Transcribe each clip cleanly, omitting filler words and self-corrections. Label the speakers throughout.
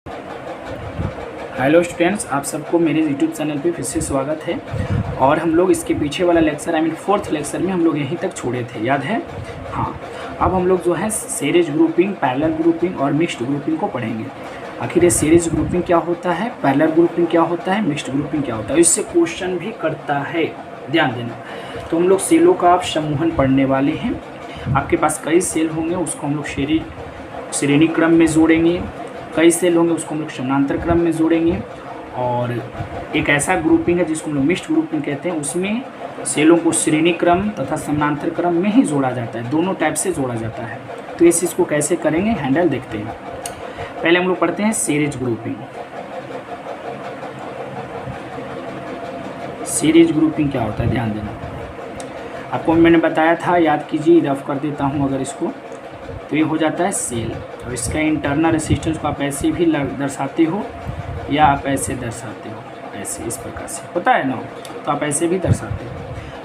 Speaker 1: Hello students, आप सबको मेरे यूट्यूब चैनल पे फिर से स्वागत है। और हम लोग इसके पीछे वाला लेक्चर फोर्थ लेक्चर में हम लोग यहीं तक छोड़े थे, याद है? हाँ, अब हम लोग जो है सीरीज ग्रुपिंग, पैरेलल ग्रुपिंग और मिक्स्ड ग्रुपिंग को पढ़ेंगे। आखिर ये सीरीज ग्रुपिंग क्या होता है, पैरेलल ग्रुपिंग क्या होता है, मिक्स्ड ग्रुपिंग क्या होता है, इससे क्वेश्चन भी करता है, ध्यान देना। तो हम लोग सेलों का आप समूहन पढ़ने वाले हैं। आपके पास कई सेल होंगे, उसको हम लोग श्रेणी क्रम में जोड़ेंगे। कई सेल होंगे, उसको हम लोग समानांतर क्रम में जोड़ेंगे। और एक ऐसा ग्रुपिंग है जिसको हम लोग मिक्स्ड ग्रुपिंग कहते हैं, उसमें सेलों को श्रेणी क्रम तथा समानांतर क्रम में ही जोड़ा जाता है, दोनों टाइप से जोड़ा जाता है। तो इस चीज़ को कैसे करेंगे हैंडल देखते हैं। पहले हम लोग पढ़ते हैं सीरीज ग्रुपिंग। सीरीज ग्रुपिंग क्या होता है, ध्यान देना। आपको मैंने बताया था, याद कीजिए, रफ कर देता हूँ अगर इसको, तो ये हो जाता है सेल। और इसका इंटरनल रेसिस्टेंस को आप ऐसे भी दर्शाते हो या आप ऐसे दर्शाते हो, ऐसे इस प्रकार से होता है ना, तो आप ऐसे भी दर्शाते हो।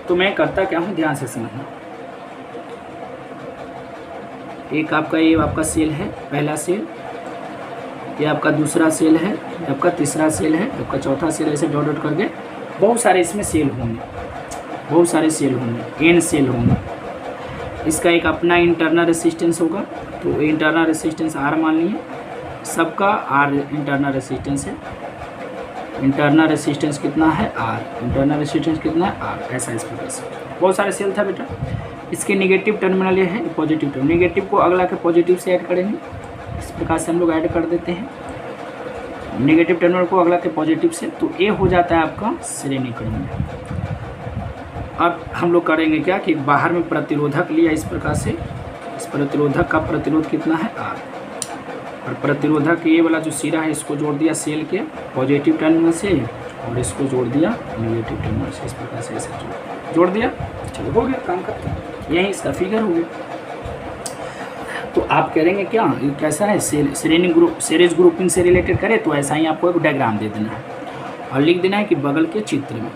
Speaker 1: तो मैं करता क्या हूँ, ध्यान से समझना। एक आपका ये आपका सेल है, पहला सेल, ये आपका दूसरा सेल है, ये आपका तीसरा सेल है, आपका चौथा सेल, ऐसे डॉट डॉट करके बहुत सारे इसमें सेल होंगे, बहुत सारे सेल होंगे, एन सेल होंगे। इसका एक अपना इंटरनल रेसिस्टेंस होगा, तो इंटरनल रेसिस्टेंस आर मान लिए, सबका आर इंटरनल रेसिस्टेंस है। इंटरनल रेसिस्टेंस कितना है, आर। इंटरनल रेसिस्टेंस कितना है, आर। ऐसा इस प्रकार से बहुत सारे सेल था बेटा। इसके नेगेटिव टर्मिनल ये है, पॉजिटिव टर्मिनल। नेगेटिव को अगला के पॉजिटिव से ऐड करेंगे, इस प्रकार से हम लोग ऐड कर देते हैं नेगेटिव टर्मिनल को अगला के पॉजिटिव से। तो ये हो जाता है आपका श्रेणी क्रम में। अब हम लोग करेंगे क्या कि बाहर में प्रतिरोधक लिया इस प्रकार से। इस प्रतिरोधक का प्रतिरोध कितना है, आर। और प्रतिरोधक ये वाला जो सिरा है, इसको जोड़ दिया सेल के पॉजिटिव टर्मिनल से, और इसको जोड़ दिया नेगेटिव टर्मिनल से, इस प्रकार से ऐसे जोड़ दिया। चलो हो गया, काम करते हैं। यही इसका फिगर हो गया। तो आप करेंगे क्या, ये कैसा है, सीरीज ग्रुपिंग से रिलेटेड करें तो ऐसा ही आपको एक डायग्राम दे देना है और लिख देना है कि बगल के चित्र में,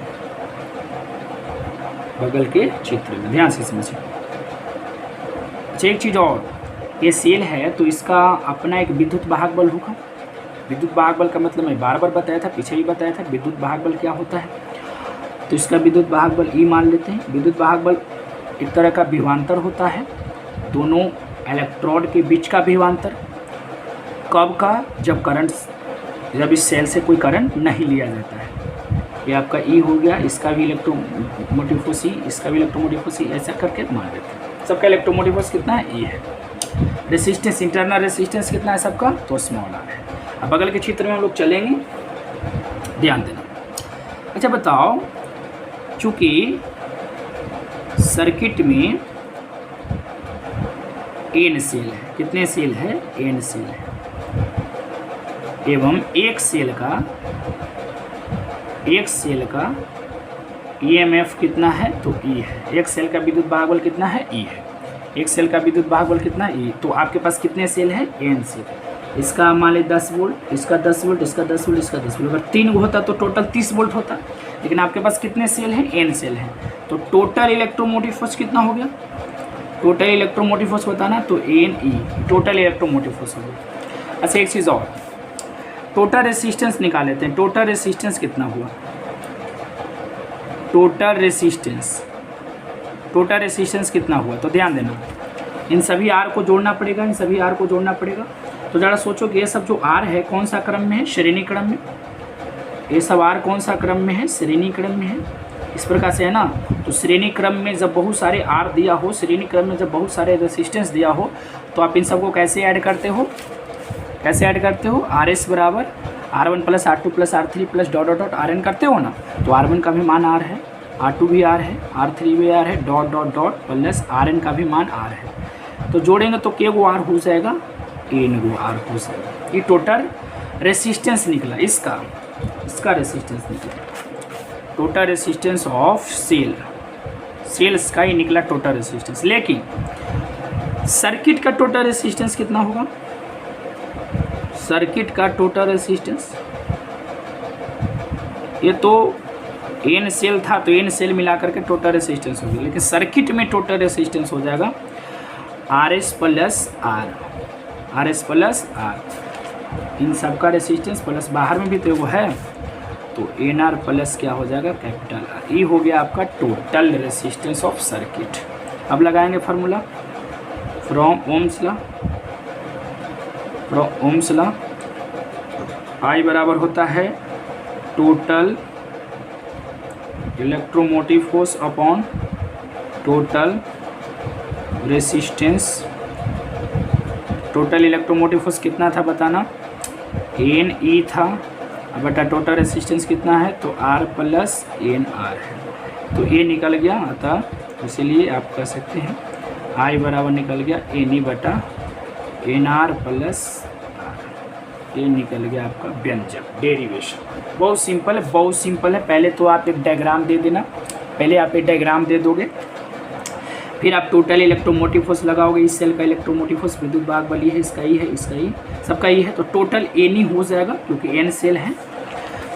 Speaker 1: बगल के चित्र में, ध्यान से समझिए। अच्छा, एक चीज़ और, ये सेल है तो इसका अपना एक विद्युत वाहक बल होगा। विद्युत वाहक बल का मतलब मैं बार बार बताया था, पीछे भी बताया था, विद्युत वाहक बल क्या होता है। तो इसका विद्युत वाहक बल ई मान लेते हैं। विद्युत वाहक बल एक तरह का विभवांतर होता है, दोनों इलेक्ट्रोड के बीच का विभवांतर। कब का, जब इस सेल से कोई करंट नहीं लिया जाता है। ये आपका ई हो गया, इसका भी इलेक्ट्रोमोटिव फोर्स ई, इसका भी इलेक्ट्रोमोटिव फोर्स ई, ऐसा करके मान लेते हैं। सबका इलेक्ट्रोमोटिव फोर्स कितना है, ई है। रेसिस्टेंस, इंटरनल रेसिस्टेंस कितना है सबका, तो स्मॉल आर है। अब बगल के चित्र में हम लोग चलेंगे, ध्यान देना। अच्छा बताओ, चूंकि सर्किट में एन सेल है, कितने सेल है, एन सेल है, एवं एक सेल का ईएमएफ कितना है, तो ई है। एक सेल का विद्युत वाहक बल कितना है, ई है। एक सेल का विद्युत वाहक बल कितना है, ई। तो आपके पास कितने सेल हैं, एन सेल। इसका मान ली 10 वोल्ट, इसका 10 वोल्ट, इसका 10 वोल्ट, इसका 10 वोल्ट। अगर 3 होता तो टोटल 30 वोल्ट होता, लेकिन आपके पास कितने सेल हैं, एन सेल हैं। तो टोटल इलेक्ट्रोमोटिव फोर्स कितना हो गया, टोटल इलेक्ट्रोमोटिव फोर्स बताना, तो n E, total electromotive force हो गया। अच्छा, एक चीज़ और, टोटल रेसिस्टेंस निकाल लेते हैं। टोटल रेसिस्टेंस कितना हुआ, टोटल रेसिस्टेंस कितना हुआ, तो ध्यान देना। इन सभी आर को जोड़ना पड़ेगा, इन सभी आर को जोड़ना पड़ेगा। तो ज़रा सोचो कि ये सब जो आर है कौन सा क्रम में है, श्रेणी क्रम में। ये सब आर कौन सा क्रम में है, श्रेणी क्रम में है, इस प्रकार से है ना। तो श्रेणी क्रम में जब बहुत सारे आर दिया हो, श्रेणी क्रम में जब बहुत सारे रेसिस्टेंस दिया हो, तो आप इन सबको कैसे ऐड करते हो, कैसे ऐड करते हो, आर एस बराबर R1 plus R2 plus R3 plus dot dot dot RN करते हो ना। तो R1 का भी मान R है, R2 भी R है, R3 भी R है, dot dot dot plus RN का भी मान R है। तो जोड़ेंगे तो के गो R हो जाएगा, एन गो R हो जाएगा। ये टोटल रेसिस्टेंस निकला, इसका रेसिस्टेंस निकला, टोटल रेसिस्टेंस ऑफ सेल्स का ही निकला टोटल रेसिस्टेंस। लेकिन सर्किट का टोटल रेसिस्टेंस कितना होगा, सर्किट का टोटल रेसिस्टेंस, ये तो एन सेल था तो एन सेल मिलाकर के टोटल रेसिस्टेंस हो गया, लेकिन सर्किट में टोटल रेसिस्टेंस हो जाएगा आर एस प्लस आर, इन सब का रेसिस्टेंस प्लस बाहर में भी तो वो है, तो एन आर प्लस क्या हो जाएगा कैपिटल आर। ये हो गया आपका टोटल रेसिस्टेंस ऑफ सर्किट। अब लगाएंगे फार्मूला फ्रॉम ओम्स लॉ। आई बराबर होता है total electromotive force upon total resistance. Total electromotive force कितना था बताना, एन ई था, अब बटा टोटल रेसिस्टेंस कितना है तो आर प्लस एन आर है, तो ए निकल गया, अतः इसीलिए आप कह सकते हैं आई बराबर निकल गया एन ई बटा एन आर प्लस आर। ये निकल गया आपका व्यंजक डेरिवेशन। बहुत सिंपल है, बहुत सिंपल है। पहले तो आप एक डायग्राम दे देना, पहले आप एक डायग्राम दे दोगे, फिर आप टोटल इलेक्ट्रोमोटिव फोर्स लगाओगे। इस सेल का इलेक्ट्रोमोटिव फोर्स विद्युत भाग बल है, इसका ही है, इसका ही, सबका ही है, तो टोटल एन ही हो जाएगा क्योंकि एन सेल है।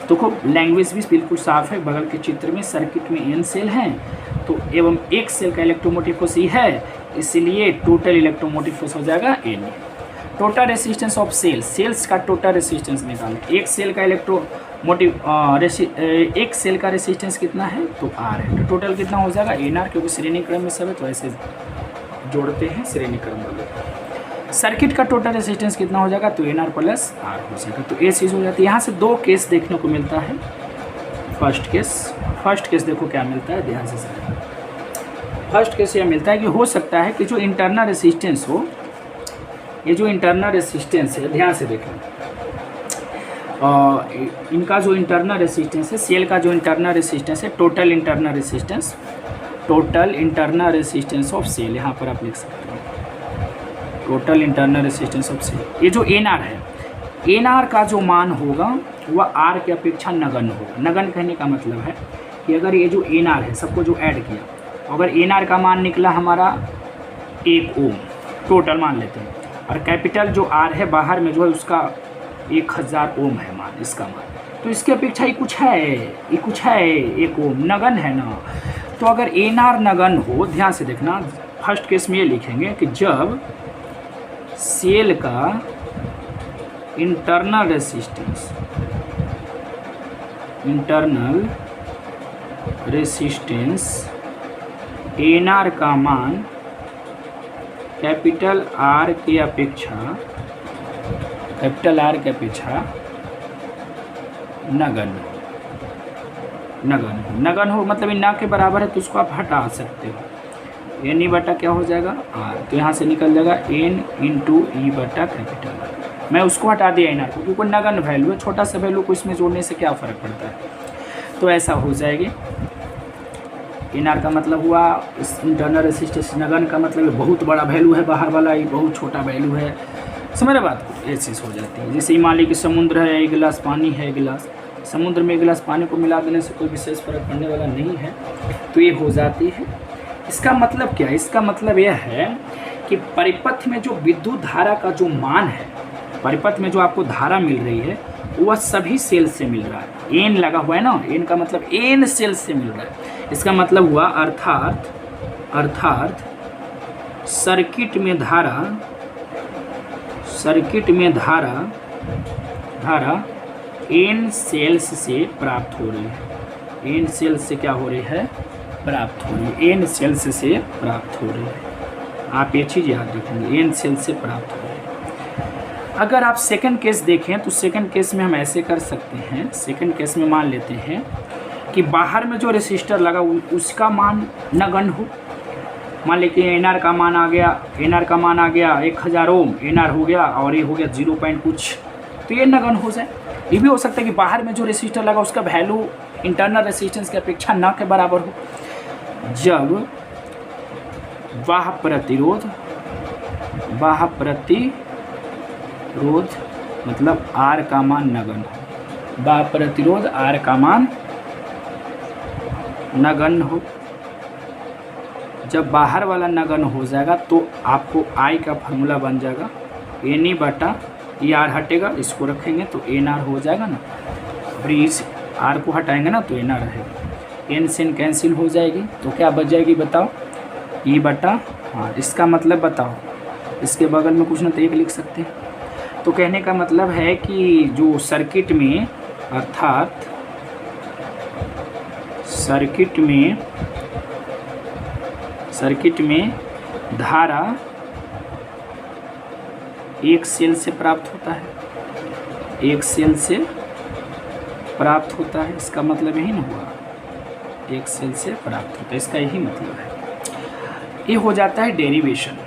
Speaker 1: तो खूब लैंग्वेज भी बिल्कुल साफ है। बगल के चित्र में सर्किट में एन सेल हैं, तो एवं एक सेल का इलेक्ट्रोमोटिव फोर्स ही है, इसलिए टोटल इलेक्ट्रोमोटिव फोर्स हो जाएगा n. Total resistance of cells का टोटल रेसिस्टेंस निकालें। एक सेल का एक सेल का रेसिस्टेंस कितना है तो आर है, तो टोटल कितना हो जाएगा एन आर, क्योंकि श्रेणी क्रम में सब है तो ऐसे जोड़ते हैं श्रेणी क्रम वाले। सर्किट का टोटल रेसिस्टेंस कितना हो जाएगा तो एन आर प्लस आर हो जाएगा, तो ये चीज़ हो जाती है। यहाँ से दो केस देखने को मिलता है। फर्स्ट केस देखो क्या मिलता है, ध्यान से समझना। फर्स्ट केस यह मिलता है कि हो सकता है कि जो इंटरनल रेसिस्टेंस हो, ये जो इंटरनल रेसिस्टेंस है, ध्यान से देखना, इनका जो इंटरनल रेसिस्टेंस है, सेल का जो इंटरनल रेसिस्टेंस है, total internal resistance of cell, यहाँ पर आप लिख सकते हो total internal resistance of cell. ये जो एन आर है, एन आर का जो मान होगा वह आर की अपेक्षा नगण्य होगा। नगण्य कहने का मतलब है कि अगर ये जो एन आर है, सबको जो ऐड किया, अगर एन आर का मान निकला हमारा 1 ओम टोटल मान लेते हैं, और कैपिटल जो आर है बाहर में जो है उसका 1000 ओम है मान, इसका मान, तो इसकी अपेक्षा ये कुछ है 1 ओम, नगण्य है ना। तो अगर एन आर नगण्य हो, ध्यान से देखना, फर्स्ट केस में ये लिखेंगे कि जब सेल का इंटरनल रेसिस्टेंस एन आर का मान कैपिटल आर की अपेक्षा नगण्य हो, मतलब ना के बराबर है तो उसको आप हटा सकते हो। एन ई बटा क्या हो जाएगा आर, तो यहाँ से निकल जाएगा एन इंटू ई बटा कैपिटल आर। मैं उसको हटा दिया एन आर को, क्योंकि नगण्य वैल्यू है, छोटा सा वैल्यू को इसमें जोड़ने से क्या फ़र्क पड़ता है, तो ऐसा हो जाएगी। एन आर का मतलब हुआ इस इंटरनल रेसिस्टेंस, नगण्य का मतलब बहुत बड़ा वैल्यू है, बाहर वाला ये बहुत छोटा वैल्यू है। समझ रहे बात को, ये चीज़ हो जाती है। जैसे मान लीजिए कि समुद्र है, एक गिलास पानी है, गिलास समुद्र में एक गिलास पानी को मिला देने से कोई विशेष फर्क पड़ने वाला नहीं है, तो ये हो जाती है। इसका मतलब क्या है, इसका मतलब यह है कि परिपथ में जो विद्युत धारा का जो मान है, परिपथ में जो आपको धारा मिल रही है वह सभी सेल से मिल रहा है। एन लगा हुआ है ना, एन का मतलब एन सेल से मिल रहा है। इसका मतलब हुआ अर्थात सर्किट में धारा एन सेल्स से प्राप्त हो रही है। एन सेल्स से क्या हो रही है, प्राप्त हो रही है, एन सेल्स से प्राप्त हो रही है। आप ये चीज़ याद रखेंगे, एन सेल्स से प्राप्त हो रही है। अगर आप सेकंड केस देखें तो सेकंड केस में हम ऐसे कर सकते हैं। सेकंड केस में मान लेते हैं कि बाहर में जो रेसिस्टर लगा उसका मान नगण्य हो। मान लीजिए एन आर का मान आ गया 1000 ओम एन आर हो गया, और ये हो गया 0 पॉइंट कुछ, तो ये नगण्य हो जाए। ये भी हो सकता है कि बाहर में जो रेसिस्टर लगा उसका वैल्यू इंटरनल रेसिस्टेंस की अपेक्षा न के बराबर हो। जब बाह्य प्रतिरोध मतलब आर का मान नगण्य हो, बाह्य प्रतिरोध आर का मान नगण्य हो। जब बाहर वाला नगण्य हो जाएगा तो आपको आई का फार्मूला बन जाएगा एन ई बटा, ये आर हटेगा, इसको रखेंगे तो एन आर हो जाएगा ना, और इस आर को हटाएंगे ना तो एन आर रहेगा। एन से एन कैंसिल हो जाएगी तो क्या बच जाएगी बताओ, ई बटा, हाँ इसका मतलब बताओ, इसके बगल में कुछ ना तो एक लिख सकते हैं। तो कहने का मतलब है कि जो सर्किट में, अर्थात सर्किट में धारा एक सेल से प्राप्त होता है, एक सेल से प्राप्त होता है। इसका मतलब यही ना हुआ, एक सेल से प्राप्त होता है, इसका यही मतलब है। ये हो जाता है डेरिवेशन।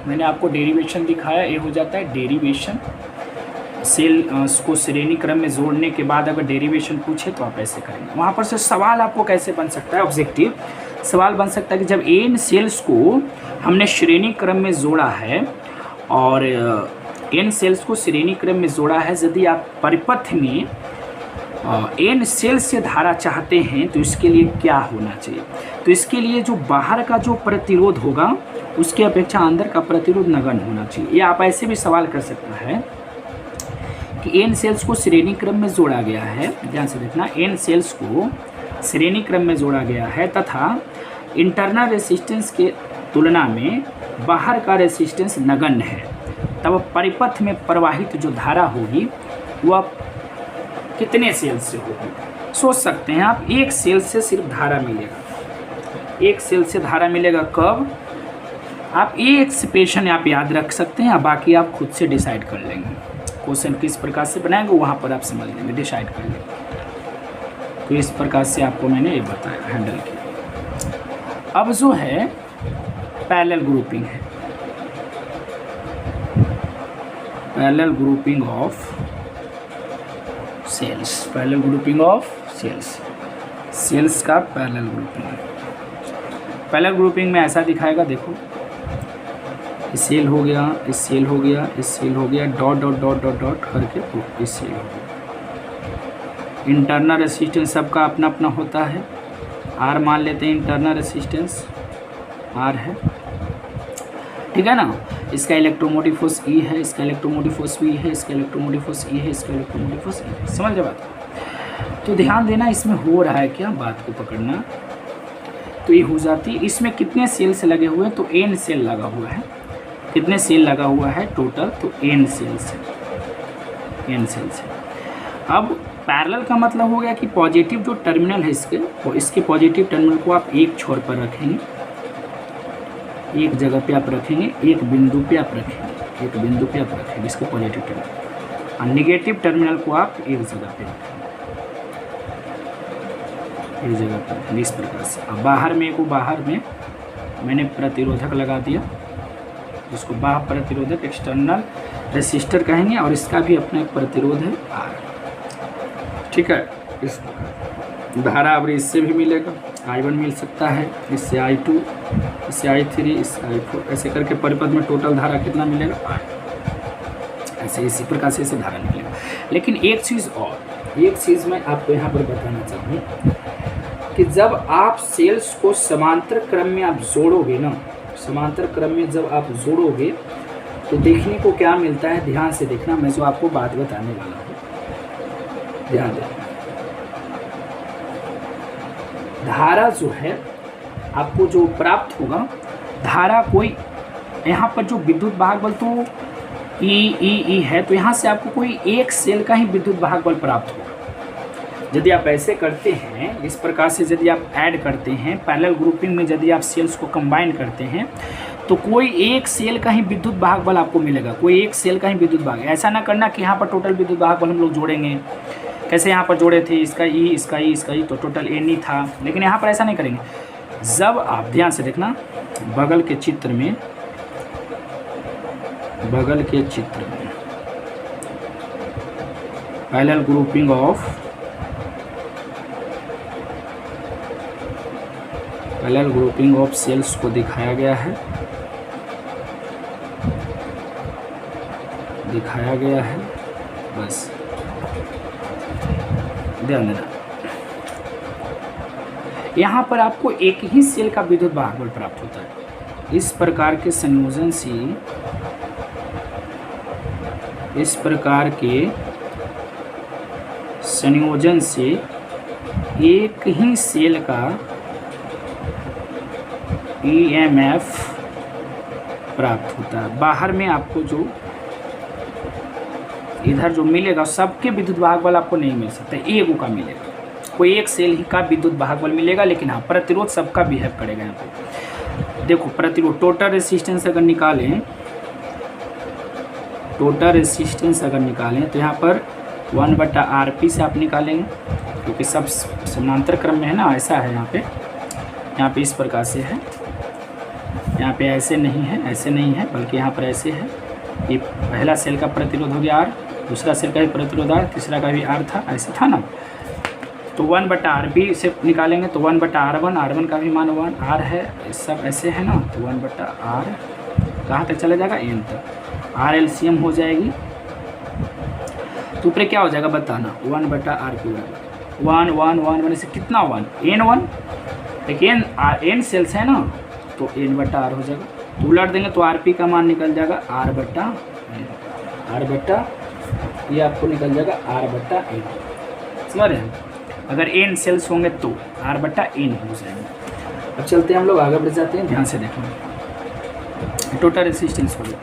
Speaker 1: मैंने आपको डेरिवेशन दिखाया, ये हो जाता है डेरिवेशन। सेल को श्रेणी क्रम में जोड़ने के बाद अगर डेरिवेशन पूछे तो आप ऐसे करेंगे। वहाँ पर से सवाल आपको कैसे बन सकता है, ऑब्जेक्टिव सवाल बन सकता है कि जब n सेल्स को हमने श्रेणी क्रम में जोड़ा है और n सेल्स को श्रेणी क्रम में जोड़ा है, यदि आप परिपथ में n सेल से धारा चाहते हैं तो इसके लिए क्या होना चाहिए। तो इसके लिए जो बाहर का जो प्रतिरोध होगा उसकी अपेक्षा अंदर का प्रतिरोध नगण्य होना चाहिए। ये आप ऐसे भी सवाल कर सकता है कि n सेल्स को श्रेणी क्रम में जोड़ा गया है, ध्यान से देखना, n सेल्स को श्रेणी क्रम में जोड़ा गया है तथा इंटरनल रेसिस्टेंस के तुलना में बाहर का रेसिस्टेंस नगण्य है, तब परिपथ में प्रवाहित जो धारा होगी वह कितने सेल से होगी। सोच सकते हैं आप, एक सेल से सिर्फ धारा मिलेगा, एक सेल से धारा मिलेगा कब, आप ये एक्सप्रेशन आप याद रख सकते हैं, बाकी आप खुद से डिसाइड कर लेंगे। क्वेश्चन किस प्रकार से बनाएंगे वहाँ पर आप समझ लेंगे, डिसाइड कर लेंगे। तो इस प्रकार से आपको मैंने ये बताया, हैंडल किया। अब जो है पैरेलल ग्रुपिंग है, parallel grouping of cells, parallel grouping of cells, cells का पैरेलल ग्रुपिंग। पैरेलल ग्रुपिंग में ऐसा दिखाएगा, देखो इस सेल हो गया, इस सेल हो गया, इस सेल हो गया, dot dot dot dot dot करके तो इस सेल हो गया। इंटरनल रेसिस्टेंस सबका अपना अपना होता है, आर मान लेते हैं, इंटरनल रेसिस्टेंस आर है, ठीक है ना। इसका इलेक्ट्रोमोटिव फोर्स ई है, इसका इलेक्ट्रोमोटिव फोर्स वी है, इसका इलेक्ट्रोमोटिव फोर्स ई है, इसका इलेक्ट्रोमोटिव फोर्स ई है। समझ गए बात। तो ध्यान देना इसमें हो रहा है क्या, बात को पकड़ना। तो ये हो जाती है। इसमें कितने सेल्स लगे हुए हैं, तो n सेल लगा हुआ है। कितने सेल लगा हुआ है टोटल, तो n सेल्स है, n सेल्स है। अब पैरेलल का मतलब हो गया कि पॉजिटिव जो टर्मिनल है इसके, और इसके पॉजिटिव टर्मिनल को आप एक छोर पर रखेंगे, एक जगह पे आप रखेंगे, एक बिंदु पे आप रखेंगे, एक बिंदु पे आप रखेंगे इसके पॉजिटिव टर्मिनल, और निगेटिव टर्मिनल को आप एक जगह पे रखेंगे, एक जगह पर रखेंगे इस प्रकार से। अब बाहर में मैंने प्रतिरोधक लगा दिया, इसको बाह्य प्रतिरोधक एक्सटर्नल रेसिस्टर कहेंगे, और इसका भी अपना एक प्रतिरोध है आर, ठीक है। इस धारा अब इससे भी मिलेगा, I1 मिल सकता है, इससे I2, इससे I3, इससे I4, ऐसे करके परिपथ में टोटल धारा कितना मिलेगा, R। ऐसे इसी प्रकार से इसे धारा निकलेगा। लेकिन एक चीज़ और, एक चीज़ मैं आपको यहाँ पर बताना चाहूँ कि जब आप सेल्स को समांतर क्रम में आप जोड़ोगे ना, समांतर क्रम में जब आप जोड़ोगे तो देखने को क्या मिलता है, ध्यान से देखना, मैं जो आपको बात बताने वाला हूँ, ध्यान देना। धारा जो है आपको जो प्राप्त होगा, धारा कोई यहाँ पर जो विद्युत वाहक बल तो ई है, तो यहाँ से आपको कोई एक सेल का ही विद्युत वाहक बल प्राप्त होगा। यदि आप ऐसे करते हैं, इस प्रकार से यदि आप ऐड करते हैं, पैरेलल ग्रुपिंग में यदि आप सेल्स को कंबाइन करते हैं, तो कोई एक सेल का ही विद्युत वाहक बल आपको मिलेगा, कोई एक सेल का ही विद्युत वाहक। ऐसा ना करना कि यहाँ पर टोटल विद्युत वाहक बल हम लोग जोड़ेंगे, कैसे यहाँ पर जोड़े थे, इसका ई, इसका ई, इसका ई, तो टोटल n ही था। लेकिन यहाँ पर ऐसा नहीं करेंगे। जब आप ध्यान से देखना, बगल के चित्र में पैरेलल ग्रुपिंग ऑफ सेल्स को दिखाया गया है, बस ध्यान देना। यहाँ पर आपको एक ही सेल का विद्युत वाहक बल प्राप्त होता है। इस प्रकार के संयोजन से एक ही सेल का EMF प्राप्त होता है। बाहर में आपको जो इधर जो मिलेगा सबके विद्युत वाहक बल आपको नहीं मिल सकता, एक का मिलेगा, कोई एक सेल ही का विद्युत वाहक बल मिलेगा, लेकिन हाँ प्रतिरोध सबका बिहेव करेगा। यहाँ पे देखो प्रतिरोध टोटल रेसिस्टेंस अगर निकालें, टोटल रेसिस्टेंस अगर निकालें तो यहाँ पर 1/RP से आप निकालेंगे, क्योंकि सब समानांतर क्रम में है ना, ऐसा है यहाँ पे इस प्रकार से है, यहाँ पे ऐसे नहीं है, ऐसे नहीं है, बल्कि यहाँ पर ऐसे है। ये पहला सेल का प्रतिरोध हो गया R, दूसरा सेल का भी प्रतिरोध R, तीसरा का भी R था, ऐसा था ना। तो 1/RP से निकालेंगे तो 1/R1, R1 का भी मान 1 R है, सब ऐसे है ना। तो 1/R कहाँ तक चला जाएगा, N तक। R LCM हो जाएगी तो ऊपर क्या हो जाएगा बताना, 1/RP 1 1 1 1 से कितना 1 N1, लेकिन N सेल्स है ना तो N/R हो जाएगा। तो उलट देंगे तो RP का मान निकल जाएगा R/N, ये आपको निकल जाएगा R/N, समझ रहे हैं। अगर N सेल्स होंगे तो R/N हो जाएंगे। अब चलते हैं हम लोग आगे बढ़ जाते हैं, ध्यान से देखना। टोटल रेसिस्टेंस हो गया।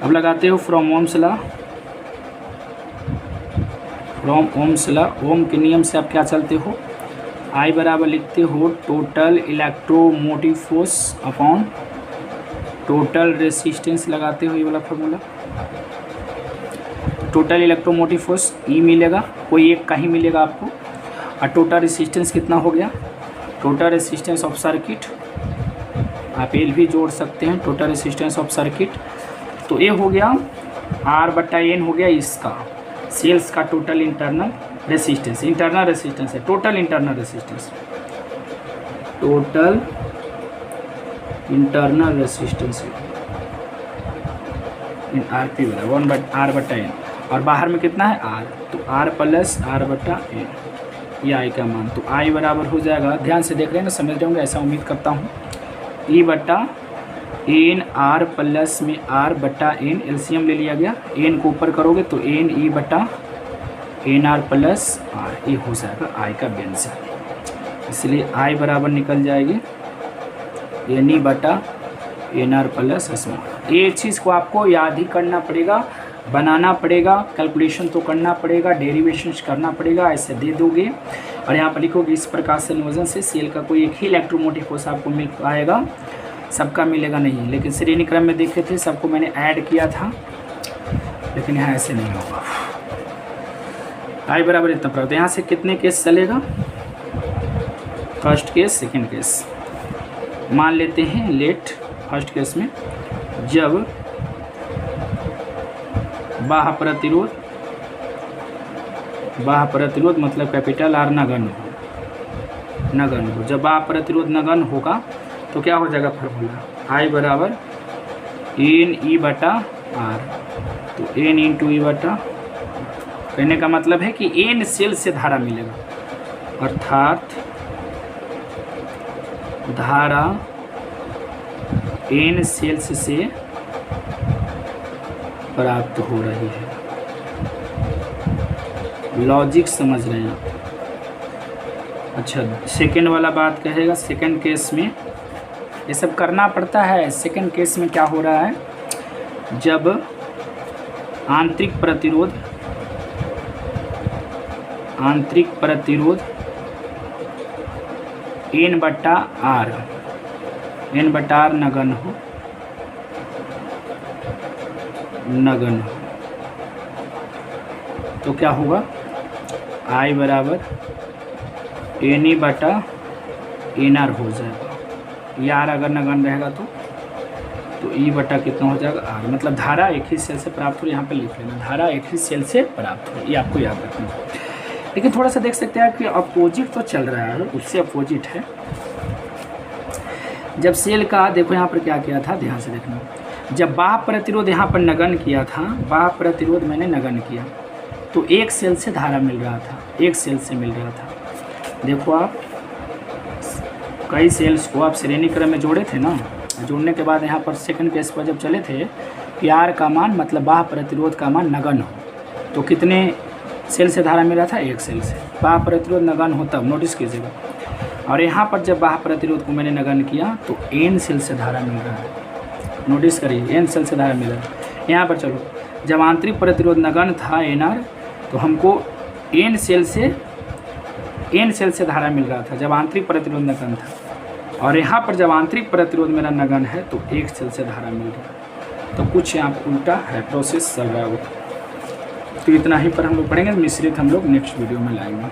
Speaker 1: अब लगाते हो from Ohm's law, from Ohm's law, Ohm के नियम से आप क्या चलते हो, I बराबर लिखते हो total electromotive force upon total resistance, लगाते हो ये वाला formula. Total electromotive force E मिलेगा, कोई एक का ही मिलेगा आपको, और टोटल रेसिस्टेंस कितना हो गया, टोटल रेसिस्टेंस ऑफ सर्किट, आप L भी जोड़ सकते हैं, टोटल रेसिस्टेंस ऑफ सर्किट। तो ये हो गया R/N हो गया इसका सेल्स का total internal resistance, internal resistance है, total internal resistance, total internal resistance in RP वाला 1/R/N, और बाहर में कितना है R, तो R + R/N, ये I का मान। तो I बराबर हो जाएगा, ध्यान से देख रहे हैं ना, समझ रहे होंगे ऐसा उम्मीद करता हूँ, E/N R प्लस में R/N, एलसीएम ले लिया गया, N को ऊपर करोगे तो N E/NR प्लस R, ये हो जाएगा I का व्यंजक, इसलिए I बराबर निकल जाएगी NE/NR प्लस स्मॉल। ये चीज़ को आपको याद ही करना पड़ेगा, बनाना पड़ेगा, कैलकुलेशन तो करना पड़ेगा, डेरिवेशन करना पड़ेगा, ऐसे दे दोगे और यहाँ पर लिखोगे इस प्रकार से संयोजन से सेल का कोई एक ही इलेक्ट्रोमोटिव फोर्स आपको मिल पाएगा, सबका मिलेगा नहीं। लेकिन श्रेणी क्रम में देखे थे, सबको मैंने ऐड किया था, लेकिन यहाँ ऐसे नहीं होगा। I बराबर इतना प्राप्त, यहाँ से कितने केस चलेगा, फर्स्ट केस सेकंड केस मान लेते हैं। लेट फर्स्ट केस में जब बाह्य प्रतिरोध मतलब कैपिटल R नगण्य हो, जब बाह्य प्रतिरोध नगण्य होगा तो क्या हो जाएगा फॉर्मूला, I बराबर NE/R, तो N × E/, कहने का मतलब है कि N सेल से धारा मिलेगा, अर्थात धारा N सेल्स से प्राप्त हो रही है। लॉजिक समझ रहे हैं आप। अच्छा, सेकंड वाला बात कहेगा, सेकंड केस में ये सब करना पड़ता है। सेकंड केस में क्या हो रहा है, जब आंतरिक प्रतिरोध N/R नगण्य हो, तो क्या होगा, I बराबर NE/NR हो जाएगा। ये R अगर नगण्य रहेगा तो E/ कितना हो जाएगा R, मतलब धारा एक ही सेल से प्राप्त हो, यहाँ पे लिख लेना, धारा एक ही सेल से प्राप्त हो, ये आपको याद रखना। लेकिन थोड़ा सा देख सकते हैं कि अपोजिट तो चल रहा है, उससे अपोजिट है। जब सेल का देखो यहाँ पर क्या किया था, ध्यान से देखना, जब बाह्य प्रतिरोध यहाँ पर नगण्य किया था, बाह्य प्रतिरोध मैंने नगण्य किया तो एक सेल से धारा मिल रहा था, एक सेल से मिल रहा था। देखो आप कई सेल्स को आप श्रेणी क्रम में जोड़े थे ना, जोड़ने के बाद यहाँ पर सेकंड केस पर जब चले थे कि R का मान मतलब बाह्य प्रतिरोध का मान नगण्य हो, तो कितने सेल से धारा मिला था, एक सेल से। बाह्य प्रतिरोध नगण्य हो तब, नोटिस कीजिएगा। और यहाँ पर जब बाह्य प्रतिरोध को मैंने नगण्य किया तो N सेल से धारा मिल रहा है, नोटिस करिए, N सेल से धारा मिल रहा है। यहाँ पर चलो जब आंतरिक प्रतिरोध नगण्य था NR, तो हमको N सेल से धारा मिल रहा था जब आंतरिक प्रतिरोध नगण्य था, और यहाँ पर जब आंतरिक प्रतिरोध मेरा नगण्य है तो 1 सेल से धारा मिल रहा है। तो कुछ यहाँ उल्टा है, प्रोसेस चल रहा है वो। तो इतना ही पर हम लोग पढ़ेंगे, मिश्रित हम लोग नेक्स्ट वीडियो में लाएंगे।